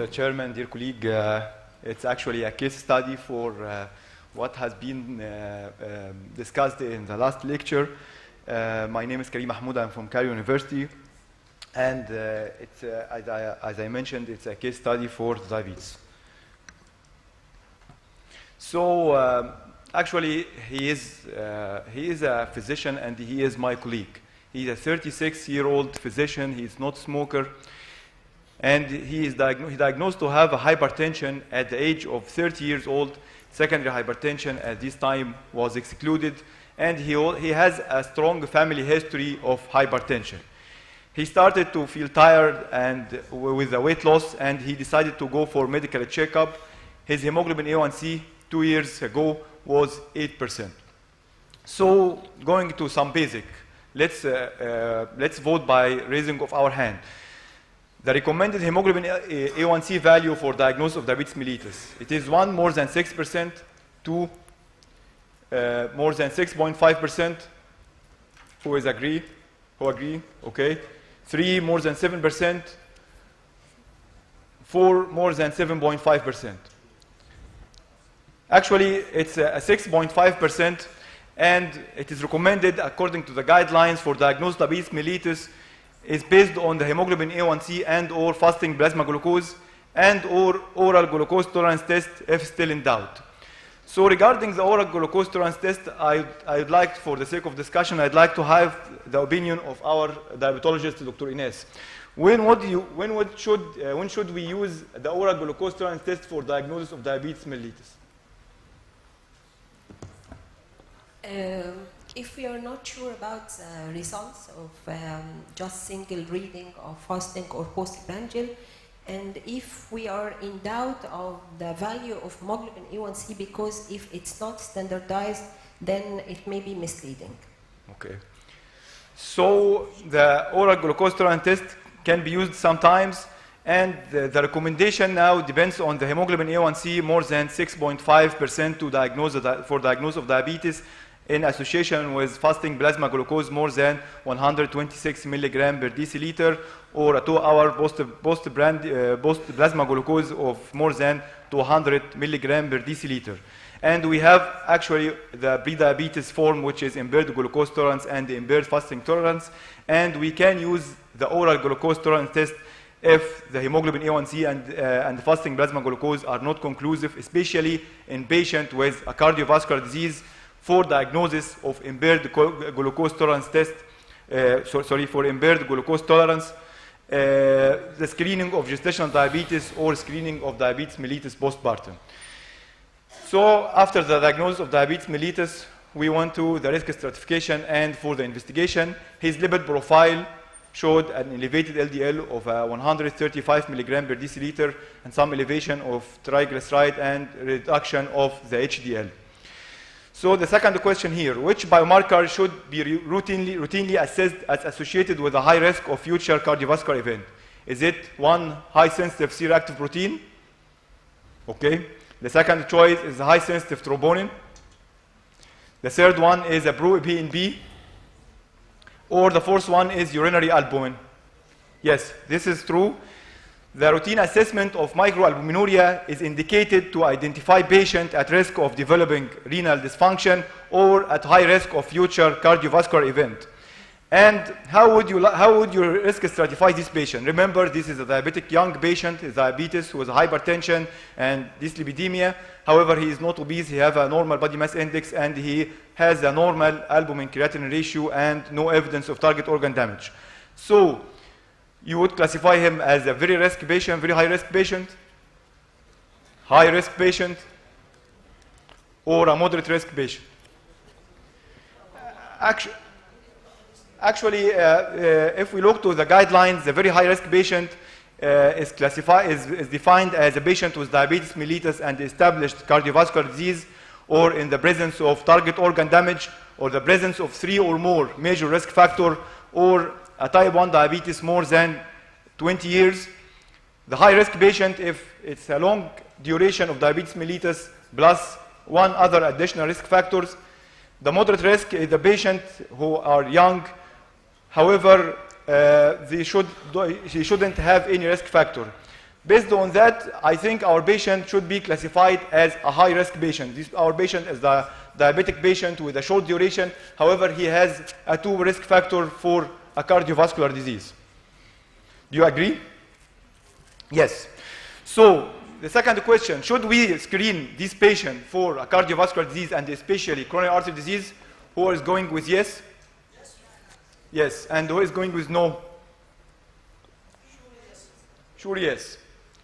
Mr. Chairman, dear colleague, it's actually a case study for what has been discussed in the last lecture. My name is Karim Mahmoud. I'm from Cairo University. And it's, as I mentioned, it's a case study for diabetes. So actually, he is a physician and he is my colleague. He's a 36-year-old physician. He's not a smoker. And he is diagnosed to have a hypertension at the age of 30 years old. Secondary hypertension at this time was excluded. And he has a strong family history of hypertension. He started to feel tired and with the weight loss, and he decided to go for medical checkup. His hemoglobin A1C 2 years ago was 8%. So going to some basic, let's vote by raising of our hand. The recommended hemoglobin A1C value for diagnosis of diabetes mellitus. It is 1 more than 6%, 2 more than 6.5%. Who is agree? Who agree? Okay. 3 more than 7%. 4 more than 7.5%. Actually, it's a 6.5%, and it is recommended according to the guidelines for diagnosis of diabetes mellitus is based on the hemoglobin A1C and or fasting plasma glucose and or oral glucose tolerance test if still in doubt. So regarding the oral glucose tolerance test, I'd like, for the sake of discussion, I'd like to have the opinion of our diabetologist, Dr. Ines. When should we use the oral glucose tolerance test for diagnosis of diabetes mellitus? If we are not sure about the results of just single reading of fasting or postprandial, and if we are in doubt of the value of hemoglobin A1C, because if it's not standardized, then it may be misleading. Okay. So the oral glucose tolerance test can be used sometimes, and the recommendation now depends on the hemoglobin A1C more than 6.5% to for diagnosis of diabetes, in association with fasting plasma glucose more than 126 milligram per deciliter, or a 2-hour post plasma glucose of more than 200 milligram per deciliter. And we have actually the pre-diabetes form, which is impaired glucose tolerance and impaired fasting tolerance. And we can use the oral glucose tolerance test if the hemoglobin A1C and the fasting plasma glucose are not conclusive, especially in patients with a cardiovascular disease, for diagnosis of impaired glucose tolerance test, for impaired glucose tolerance, the screening of gestational diabetes or screening of diabetes mellitus postpartum. So after the diagnosis of diabetes mellitus, we went to the risk stratification, and for the investigation, his lipid profile showed an elevated LDL of 135 milligram per deciliter and some elevation of triglyceride and reduction of the HDL. So the second question here, which biomarker should be routinely assessed as associated with a high risk of future cardiovascular event? Is it 1, high sensitive C-reactive protein? Okay. The second choice is high sensitive troponin. The third one is a proBNP. Or the fourth one is urinary albumin. Yes, this is true. The routine assessment of microalbuminuria is indicated to identify patients at risk of developing renal dysfunction or at high risk of future cardiovascular event. And how would you risk stratify this patient? Remember, this is a diabetic young patient, with diabetes, who has hypertension and dyslipidemia. However, he is not obese, he has a normal body mass index, and he has a normal albumin creatinine ratio and no evidence of target organ damage. So you would classify him as a very risk patient, very high risk patient, high risk patient, or a moderate risk patient. Actually, if we look to the guidelines, the very high risk patient is defined as a patient with diabetes mellitus and established cardiovascular disease, or in the presence of target organ damage, or the presence of 3 or more major risk factor, or a type 1 diabetes more than 20 years. The high-risk patient, if it's a long duration of diabetes mellitus plus 1 other additional risk factors. The moderate risk is the patient who are young. However, he shouldn't have any risk factor. Based on that, I think our patient should be classified as a high-risk patient. Our patient is the diabetic patient with a short duration. However, he has a 2 risk factor for a cardiovascular disease. Do you agree? Yes. So the second question, should we screen this patient for a cardiovascular disease and especially coronary artery disease? Who is going with yes? Yes. Yes. And who is going with no? Sure, yes.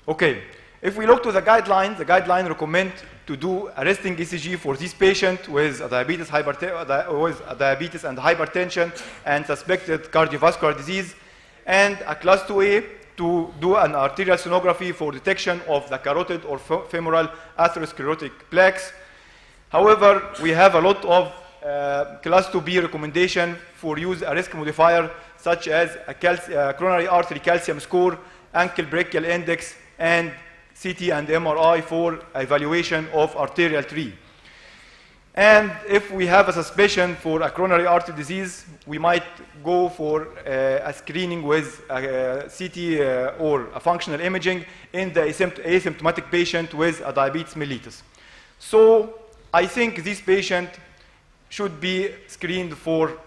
Okay. If we look to the guidelines recommend to do a resting ECG for this patient with a diabetes and hypertension and suspected cardiovascular disease, and a class 2A to do an arterial sonography for detection of the carotid or femoral atherosclerotic plaques. However, we have a lot of class 2B recommendation for use a risk modifier such as a coronary artery calcium score, ankle brachial index, and CT and MRI for evaluation of arterial tree. And if we have a suspicion for a coronary artery disease, we might go for a screening with a CT or a functional imaging in the asymptomatic patient with a diabetes mellitus. So I think this patient should be screened for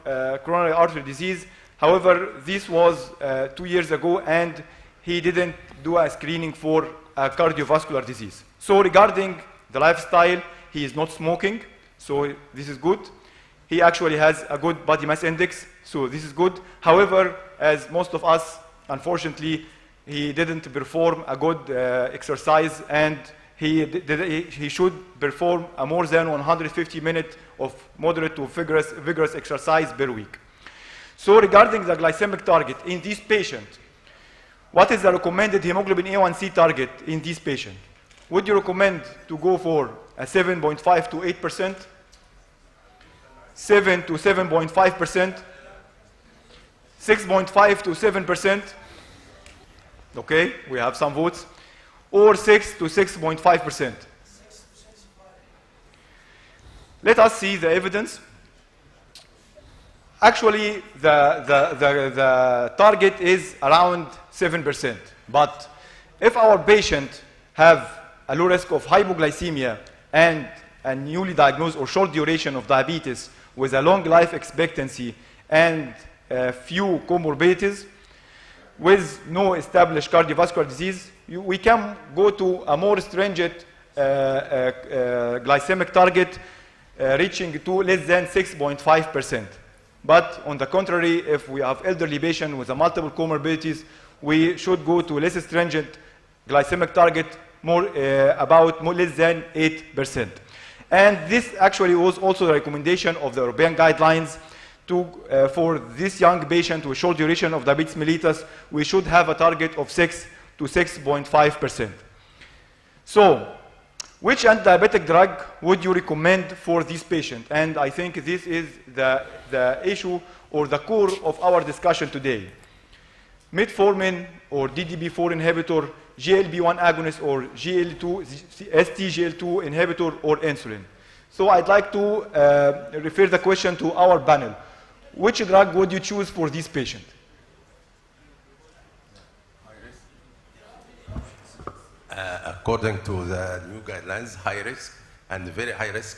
coronary artery disease. However, this was 2 years ago, and he didn't do a screening for a cardiovascular disease. So regarding the lifestyle, he is not smoking, so this is good. He actually has a good body mass index, so this is good. However, as most of us, unfortunately, he didn't perform a good exercise, and he should perform a more than 150 minutes of moderate to vigorous exercise per week. So regarding the glycemic target in this patient, what is the recommended hemoglobin A1C target in this patient? Would you recommend to go for a 7.5 to 8%, 7 to 7.5%, 6.5 to 7%? Okay, we have some votes. Or 6 to 6.5%. Let us see the evidence. Actually, the target is around 7%. But if our patient have a low risk of hypoglycemia and a newly diagnosed or short duration of diabetes with a long life expectancy and few comorbidities with no established cardiovascular disease, we can go to a more stringent glycemic target reaching to less than 6.5%. But on the contrary, if we have elderly patients with multiple comorbidities, we should go to less stringent glycemic target, less than 8%. And this actually was also the recommendation of the European guidelines for this young patient with short duration of diabetes mellitus, we should have a target of 6 to 6.5%. So, which anti-diabetic drug would you recommend for this patient? And I think this is the issue or the core of our discussion today. Metformin or DDP4 inhibitor, GLP-1 agonist or SGLT2 inhibitor or insulin. So I'd like to refer the question to our panel. Which drug would you choose for this patient? According to the new guidelines, high risk and very high risk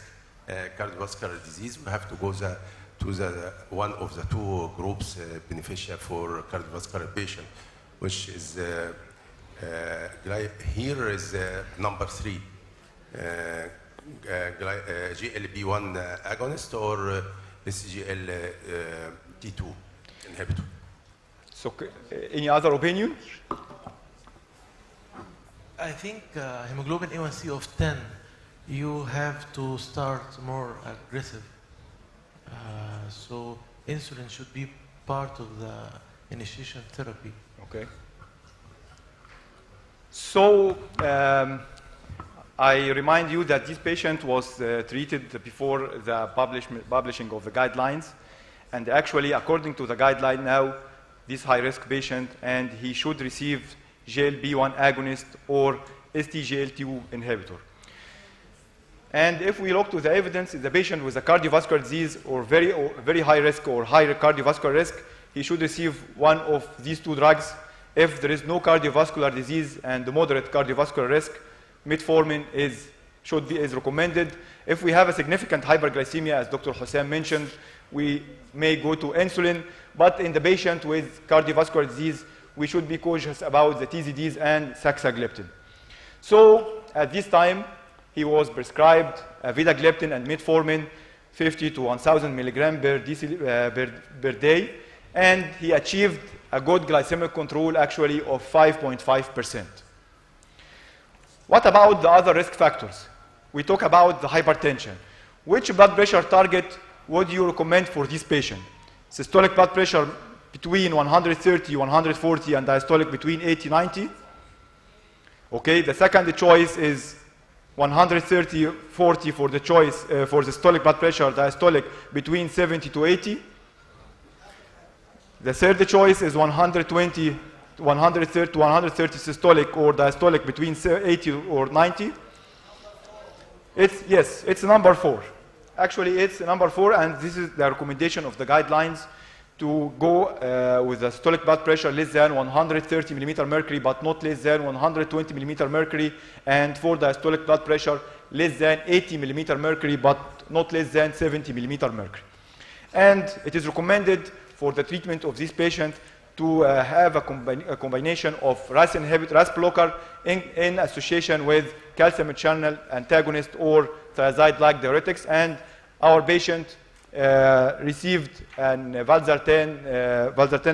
cardiovascular disease, we have to go to one of the two groups beneficial for cardiovascular patient, which is here is number 3, GLP-1 agonist or SGLT2 inhibitor. So, any other opinion? I think hemoglobin A1C of 10, you have to start more aggressive. So insulin should be part of the initiation therapy. Okay. So I remind you that this patient was treated before the publishing of the guidelines, and actually, according to the guideline now, this high-risk patient, and he should receive GLP-1 agonist or SGLT2 inhibitor. And if we look to the evidence, the patient with a cardiovascular disease or very high risk or high cardiovascular risk, he should receive one of these two drugs, if there is no cardiovascular disease and moderate cardiovascular risk, metformin is recommended. If we have a significant hyperglycemia, as Dr. Hussein mentioned, we may go to insulin, but in the patient with cardiovascular disease, we should be cautious about the TZDs and saxagliptin. So at this time, he was prescribed vidagliptin and metformin, 50 to 1,000 milligram per day, and he achieved a good glycemic control actually of 5.5%. What about the other risk factors? We talk about the hypertension. Which blood pressure target would you recommend for this patient? Systolic blood pressure between 130, 140, and diastolic between 80, 90. Okay, the second choice is 130, 40 for the choice for the systolic blood pressure, diastolic between 70 to 80. The third choice is 120, 130 systolic or diastolic between 80 or 90. It's number 4. Actually, it's number 4, and this is the recommendation of the guidelines to go with a systolic blood pressure less than 130 millimeter mercury, but not less than 120 millimeter mercury, and for diastolic blood pressure less than 80 millimeter mercury, but not less than 70 millimeter mercury. And it is recommended for the treatment of this patient to have a combination of RAS inhibitor, RAS blocker in association with calcium channel antagonist or thiazide-like diuretics, and our patient received an valsartan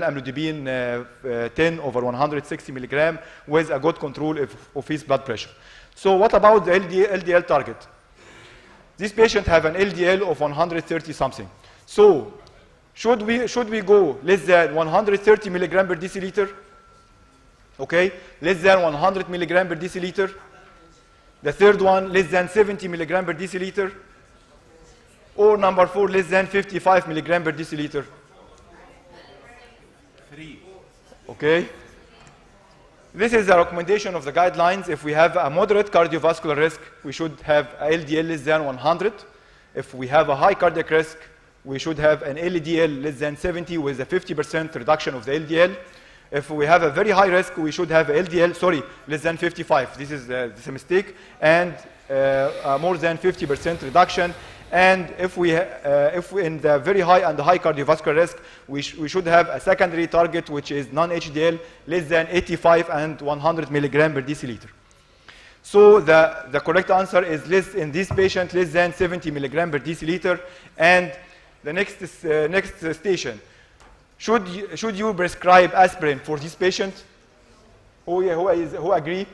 amlodipine 10 over 160 milligram with a good control of his blood pressure. So what about the LDL target? This patient have an LDL of 130 something. So should we go less than 130 milligram per deciliter? Okay, less than 100 milligram per deciliter. The third one, less than 70 milligram per deciliter. Or number 4, less than 55 milligram per deciliter. 3. Okay. This is a recommendation of the guidelines. If we have a moderate cardiovascular risk, we should have a LDL less than 100. If we have a high cardiac risk, we should have an LDL less than 70 with a 50% reduction of the LDL. If we have a very high risk, we should have LDL, less than 55. This is a mistake, and more than 50% reduction. And if we in the very high and the high cardiovascular risk, we should have a secondary target, which is non-HDL, less than 85 and 100 milligram per deciliter. So the correct answer is in this patient, less than 70 milligram per deciliter. And the next station, should you prescribe aspirin for this patient? Who agree?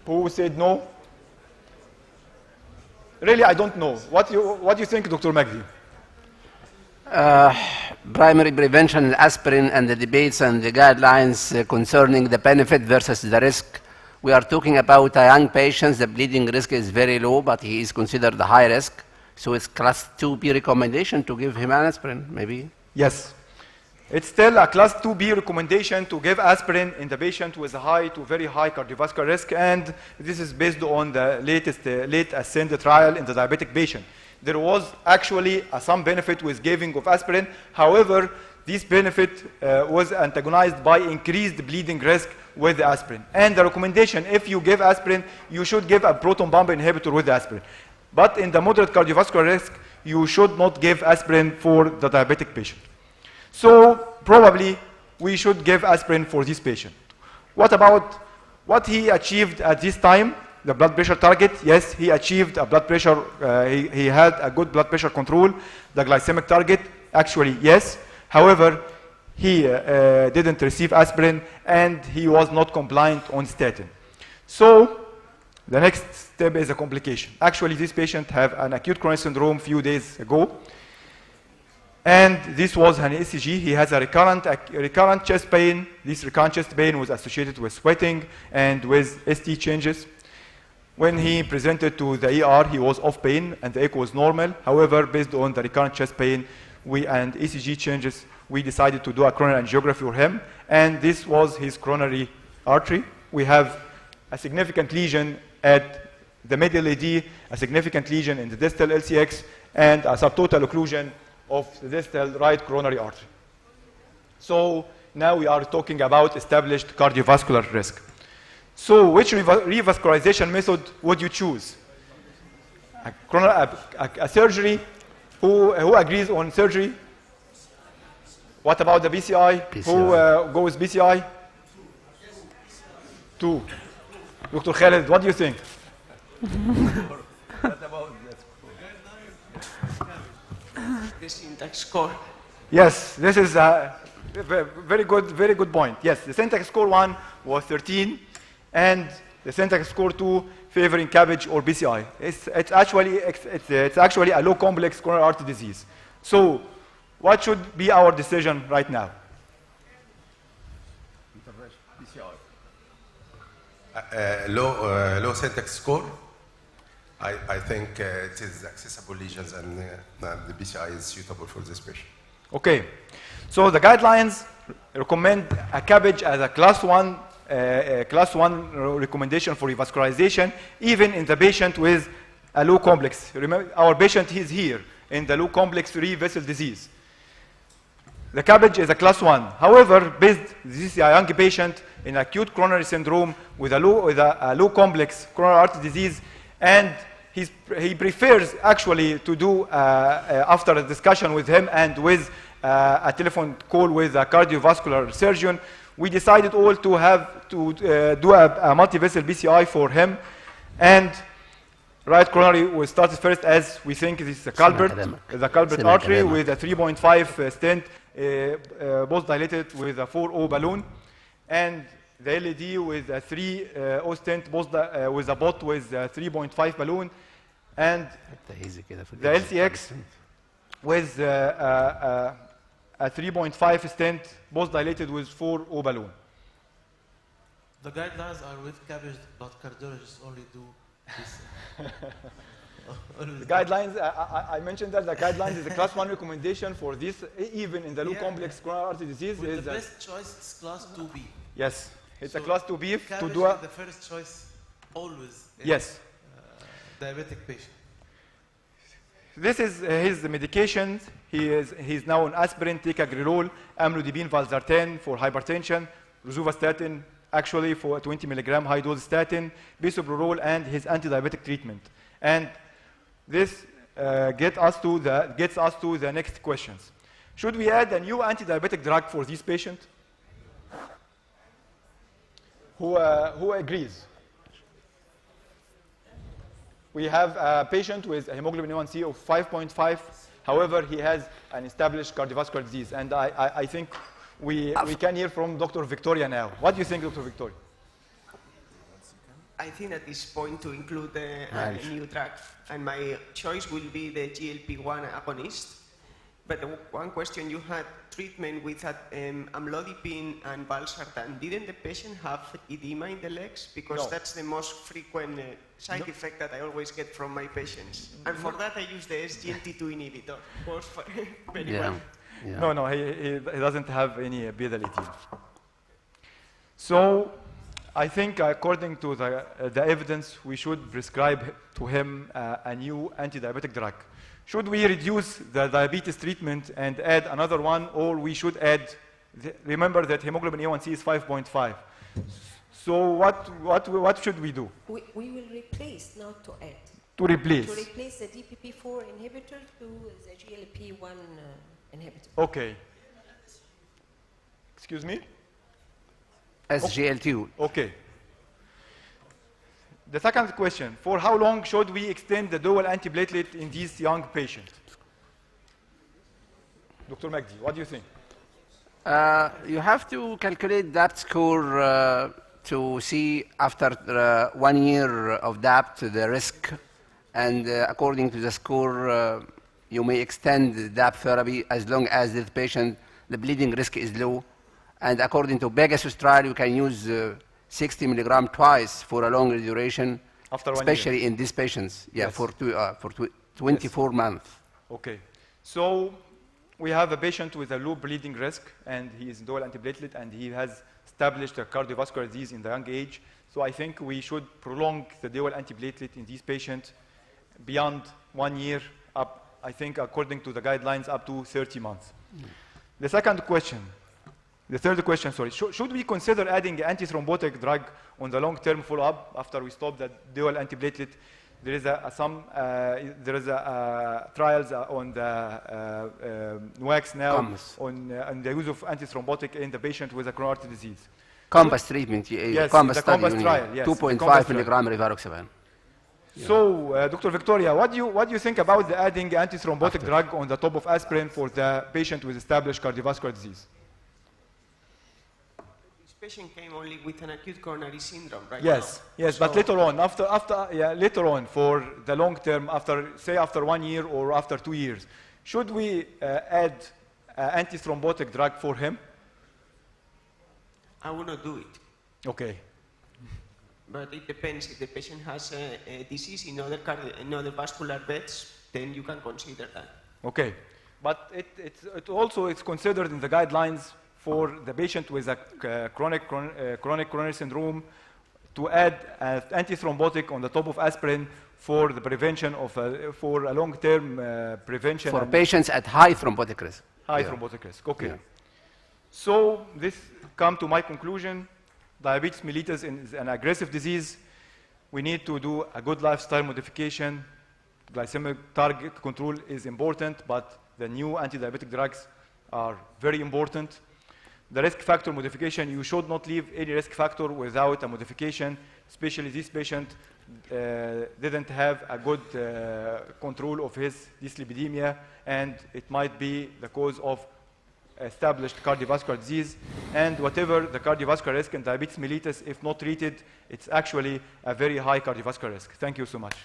Who said no? Really, I don't know. What do you think, Dr. Magdi? Primary prevention, aspirin, and the debates and the guidelines concerning the benefit versus the risk. We are talking about young patients. The bleeding risk is very low, but he is considered a high risk. So it's class 2B recommendation to give him an aspirin, maybe? Yes. It's still a class 2B recommendation to give aspirin in the patient with a high to very high cardiovascular risk, and this is based on the late ASCEND trial in the diabetic patient. There was actually some benefit with giving of aspirin. However, this benefit was antagonized by increased bleeding risk with the aspirin. And the recommendation, if you give aspirin, you should give a proton pump inhibitor with the aspirin. But in the moderate cardiovascular risk, you should not give aspirin for the diabetic patient. So probably we should give aspirin for this patient. What about what he achieved at this time? The blood pressure target, yes, he achieved a blood pressure, he had a good blood pressure control. The glycemic target, actually, yes. However, he didn't receive aspirin and he was not compliant on statin. So the next step is a complication. Actually, this patient had an acute coronary syndrome a few days ago. And this was an ECG. He has a recurrent chest pain. This recurrent chest pain was associated with sweating and with ST changes. When he presented to the ER, he was off pain and the echo was normal. However, based on the recurrent chest pain and ECG changes, we decided to do a coronary angiography for him. And this was his coronary artery. We have a significant lesion at the middle AD, a significant lesion in the distal LCX, and a subtotal occlusion of the distal right coronary artery. So now we are talking about established cardiovascular risk. So which revascularization method would you choose? A surgery? Who agrees on surgery? What about the BCI? Who goes BCI? 2. Dr. Khaled, what do you think? What about the syntax score? Yes, this is a very good point. Yes, the syntax score 1 was 13, and the syntax score 2 favoring CABG or BCI. It's actually a low complex coronary artery disease. So, what should be our decision right now? Low syntax score. I think it is accessible lesions, and the BCI is suitable for this patient. Okay, so the guidelines recommend a CABG as a class 1 recommendation for revascularization, even in the patient with a low complex. Remember, our patient is here in the low complex vessel disease. The CABG is a class 1. However, this is a young patient in acute coronary syndrome with a low complex coronary artery disease, and he prefers actually to do, after a discussion with him and with a telephone call with a cardiovascular surgeon, we decided all to have to do a multi-vessel BCI for him. And right coronary was started first, as we think this is a culprit, the culprit artery with a 3.5 stent, both dilated with a 4O balloon, and the LED with a 3O stent, both with a bot with a 3.5 balloon, and the LCX with a 3.5 stent, both dilated with 4O balloon. The guidelines are with CABG, but cardiologists only do this. The guidelines, I mentioned that the guidelines is a class 1 recommendation for this, even in the low complex coronary artery disease. The best choice is class 2B. Yes, it's a class 2B to do the first choice always. Yes. Diabetic patient. This is his medications. He's now on aspirin, ticagrelor, amlodipine, valsartan for hypertension, rosuvastatin, actually for 20 milligram high dose statin, bisoprolol, and his anti-diabetic treatment. And this gets us to the next questions. Should we add a new anti-diabetic drug for this patient? Who agrees? We have a patient with a hemoglobin A1C of 5.5. However, he has an established cardiovascular disease. And I think we can hear from Dr. Victoria now. What do you think, Dr. Victoria? I think at this point to include a new drug, and my choice will be the GLP-1 agonist. But one question, you had treatment with amlodipine and valsartan. Didn't the patient have edema in the legs? Because that's the most frequent side effect that I always get from my patients. And for that, I use the SGLT2 inhibitor. Works very well. Yeah. No, he doesn't have any pedal edema. So I think according to the evidence, we should prescribe to him a new anti-diabetic drug. Should we reduce the diabetes treatment and add another one, or we should add, remember that hemoglobin A1C is 5.5. So what should we do? We will replace, not to add. To replace? To replace the DPP-4 inhibitor to the GLP-1 inhibitor. Okay. Excuse me? SGLT2. Okay. The second question, for how long should we extend the dual antiplatelet in these young patients? Dr. Magdi, what do you think? You have to calculate DAPT score to see after 1 year of DAPT the risk, and according to the score you may extend the DAPT therapy as long as the patient, the bleeding risk is low. And according to Pegasus trial, you can use 60 milligram twice for a longer duration, after 1 especially year. In these patients, yes. for 24 months. Okay, so we have a patient with a low bleeding risk, and he is dual antiplatelet, and he has established a cardiovascular disease in the young age. So I think we should prolong the dual antiplatelet in these patients beyond 1 year, up, I think according to the guidelines, up to 30 months. The second question, The third question, sorry. Should we consider adding antithrombotic drug on the long-term follow-up after we stop the dual antiplatelet? There is trials on the NOACs now on the use of antithrombotic in the patient with a coronary artery disease. Compass treatment, yes, Compass the study, Compass trial, yes, 2.5 milligram rivaroxaban. Yeah. So, Dr. Victoria, what do you think about the adding antithrombotic drug on the top of aspirin for the patient with established cardiovascular disease? This patient came only with an acute coronary syndrome, right? Yes, now. yes, so but later on, later on for the long term, after 1 year or after 2 years, should we add antithrombotic drug for him? I will not do it. Okay. But it depends. If the patient has a disease in other vascular beds, then you can consider that. Okay. But it also is considered in the guidelines for the patient with a chronic coronary syndrome to add antithrombotic on the top of aspirin for the prevention of for a long-term prevention. For patients at high thrombotic risk. High thrombotic risk. Okay. Yeah. So this comes to my conclusion. Diabetes mellitus is an aggressive disease. We need to do a good lifestyle modification. Glycemic target control is important, but the new anti-diabetic drugs are very important. The risk factor modification, you should not leave any risk factor without a modification, especially this patient didn't have a good control of his dyslipidemia, and it might be the cause of established cardiovascular disease, and whatever the cardiovascular risk in diabetes mellitus, if not treated, it's actually a very high cardiovascular risk. Thank you so much.